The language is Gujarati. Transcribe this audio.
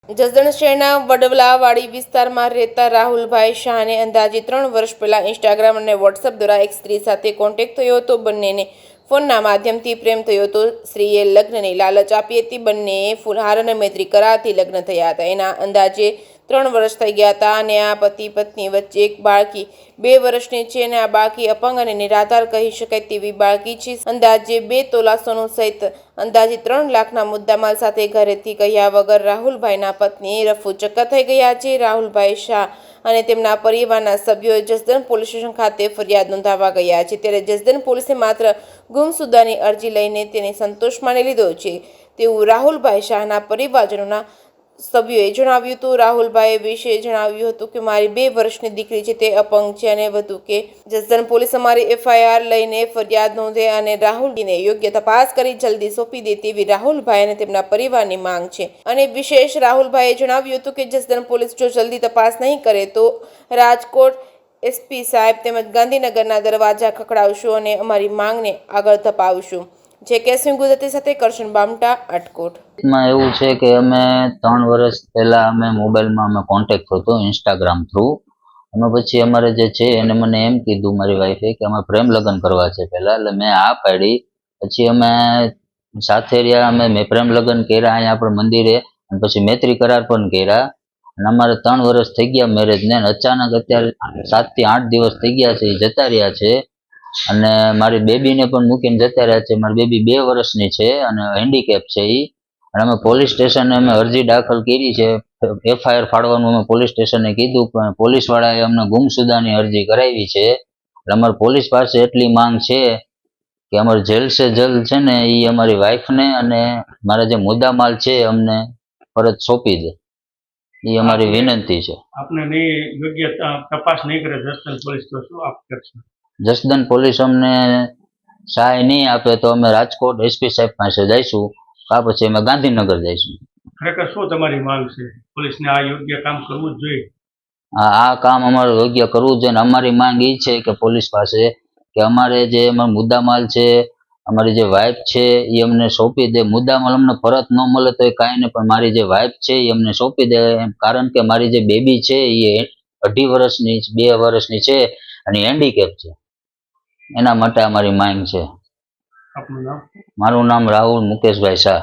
જસદણ શહેરના વડવલાવાડી વિસ્તારમાં રહેતા રાહુલભાઈ શાહને અંદાજે 3 વર્ષ પહેલા ઇન્સ્ટાગ્રામ અને વોટ્સએપ દ્વારા એક સ્ત્રી સાથે કોન્ટેક્ટ થયો હતો. બંનેને ફોનના માધ્યમથી પ્રેમ થયો હતો. સ્ત્રીએ લગ્નની લાલચ આપી હતી. બંનેએ ફુલહાર અને મૈત્રી કરારથી લગ્ન થયા હતા. એના અંદાજે 3 વર્ષ થઈ ગયા હતા અને આ પતિ પત્ની વચ્ચે એક બાળકી 2 વર્ષની છે અને આ બાળકી અપંગ અને નિરાધાર કહી શકાય તેવી બાળકી છે. અંદાજે 2 તોલા સોનું સહિત અંદાજે 3 લાખના મુદ્દામાલ સાથે ઘરેથી ગયા વગર રાહુલભાઈના પત્ની રફુ ચક્કર થઈ ગયા છે. રાહુલભાઈ શાહ અને તેમના પરિવારના સભ્યોએ જસદણ પોલીસ સ્ટેશન ખાતે ફરિયાદ નોંધાવવા ગયા છે. ત્યારે જસદણ પોલીસે માત્ર ગુમસુદાની અરજી લઈને તેને સંતોષ માની લીધો છે તેવું રાહુલભાઈ શાહના પરિવારજનોના સભ્યોએ જણાવ્યું હતું. રાહુલભાઈ વિશે જણાવ્યું હતું કે મારી 2 વર્ષની દીકરી છે, તે અપંગ છે અને વધુ કે જસદણ પોલીસ અમારી FIR લઈને ફરિયાદ નોંધે અને રાહુલજીને યોગ્ય તપાસ કરી જલ્દી સોંપી દે તેવી રાહુલભાઈ અને તેમના પરિવારની માંગ છે. અને વિશેષ રાહુલભાઈએ જણાવ્યું હતું કે જસદણ પોલીસ જો જલ્દી તપાસ નહીં કરે તો રાજકોટ SP સાહેબ તેમજ ગાંધીનગરના દરવાજા ખખડાવશું અને અમારી માંગને આગળ ધપાવશું. જે કેસિંગ ગુજરાતી સાથે કરશન બામટા, અટકોટ. માં એવું છે કે અમે 3 વર્ષ પહેલા અમે મોબાઈલમાં અમે કોન્ટેક્ટ થતો ઇન્સ્ટાગ્રામ થ્રુ. અમે પછી અમારે જે છે એને મને એમ કીધું મારી વાઈફે કે અમે પ્રેમ લગ્ન કરવા છે પહેલા, એટલે મેં આ પાડી. પછી અમે સાથે રહ્યા, મેં પ્રેમ લગ્ન કર્યા અહીંયા આપણે મંદિરે અને પછી મૈત્રી કરાર પણ કર્યા અને અમારે 3 વર્ષ થઈ ગયા મેરેજને. અચાનક અત્યારે 7 થી 8 દિવસ થઈ ગયા છે, એ જતા રહ્યા છે અને મારી બેબીને પણ મૂકીને જતા રહ્યા છે. મારી બેબી 2 વર્ષની છે અને હેન્ડીકેપ છે એ. અને અમે પોલીસ સ્ટેશને અમે અરજી દાખલ કરી છે, FIR ફાડવાનું અમે પોલીસ સ્ટેશને કીધું, પણ પોલીસવાળાએ અમને ગુમસુદાની અરજી કરાવી છે. એટલે અમારી પોલીસ પાસે એટલી માંગ છે કે અમારે જેલ સે જલ્દ છે ને એ અમારી વાઈફને અને મારા જે મુદ્દામાલ છે અમને પરત સોંપી દે, એ અમારી વિનંતી છે. આપને નહીં યોગ્ય તપાસ નહીં કરે જસદણ પોલીસ તો શું આપ કરશો? જસદણ પોલીસ અમને સહાય નહીં આપે તો અમે રાજકોટ SP સાહેબ પાસે જઈશું, કા પછી અમે ગાંધીનગર જઈશું. ખરેખર શું તમારી માંગ છે? પોલીસને આ યોગ્ય કામ કરવું જ જોઈએ. આ કામ અમારે યોગ્ય કરવું જોઈએ. અમારી માંગ એ છે કે પોલીસ પાસે કે અમારે જે મુદ્દામાલ છે, અમારી જે વાઈફ છે એ અમને સોંપી દે. મુદ્દામાલ અમને પરત ન મળે તો એ કાંઈ નહીં, પણ મારી જે વાઈફ છે એ અમને સોંપી દે. કારણ કે મારી જે બેબી છે એ 2.5 વર્ષની 2 વર્ષની છે અને હેન્ડીકેપ છે. એના માટે અમારી માંગ છે. આપનું નામ? મારું નામ રાહુલ મુકેશભાઈ શાહ.